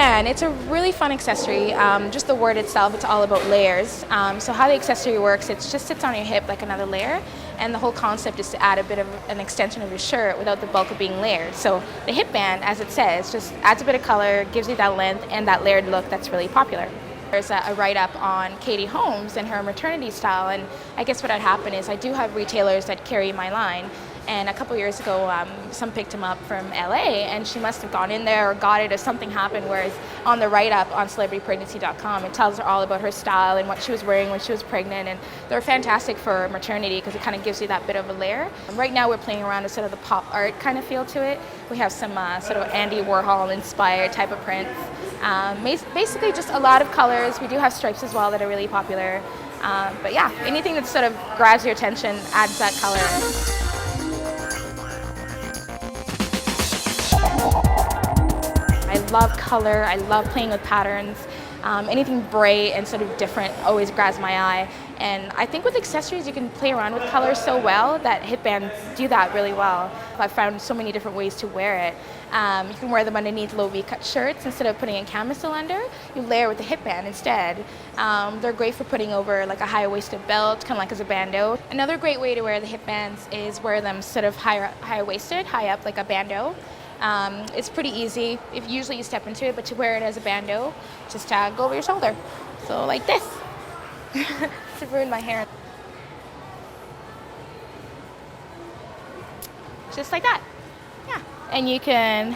hipband, it's a really fun accessory. Just the word itself, it's all about layers. So how the accessory works, it just sits on your hip like another layer, and the whole concept is to add a bit of an extension of your shirt without the bulk of being layered. So the hipband, as it says, just adds a bit of color, gives you that length and that layered look that's really popular. There's a write-up on Katie Holmes and her maternity style, and I guess what had happened is I do have retailers that carry my line, and a couple years ago some picked him up from LA, and she must have gone in there or got it or something happened, whereas on the write-up on celebritypregnancy.com it tells her all about her style and what she was wearing when she was pregnant, and they're fantastic for maternity because it kind of gives you that bit of a layer. Right now we're playing around with sort of the pop art kind of feel to it. We have some sort of Andy Warhol inspired type of prints. Basically just a lot of colors. We do have stripes as well that are really popular. But yeah, anything that sort of grabs your attention adds that color. I love color. I love playing with patterns. Anything bright and sort of different always grabs my eye. And I think with accessories you can play around with color so well that hipbands do that really well. I've found so many different ways to wear it. You can wear them underneath low V-cut shirts instead of putting a camisole under. You layer with the hipband instead. They're great for putting over like a high-waisted belt, kind of like as a bandeau. Another great way to wear the hipbands is wear them sort of high-waisted, high up like a bandeau. It's pretty easy. Usually you step into it, but to wear it as a bandeau, just go over your shoulder. So like this. To ruin my hair. Just like that. Yeah. And you can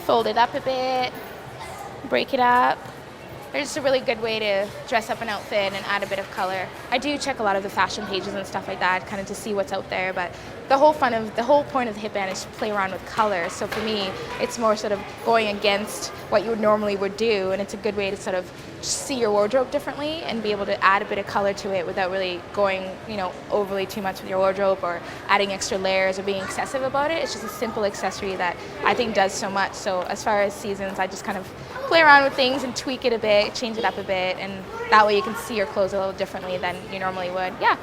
fold it up a bit, break it up. They're just a really good way to dress up an outfit and add a bit of color. I do check a lot of the fashion pages and stuff like that, kind of to see what's out there, but the whole point of the hipband is to play around with color. So for me, it's more sort of going against what you normally would do, and it's a good way to sort of see your wardrobe differently and be able to add a bit of color to it without really going, overly too much with your wardrobe or adding extra layers or being excessive about it. It's just a simple accessory that I think does so much. So as far as seasons, I just kind of play around with things and tweak it a bit, change it up a bit, and that way you can see your clothes a little differently than you normally would. Yeah.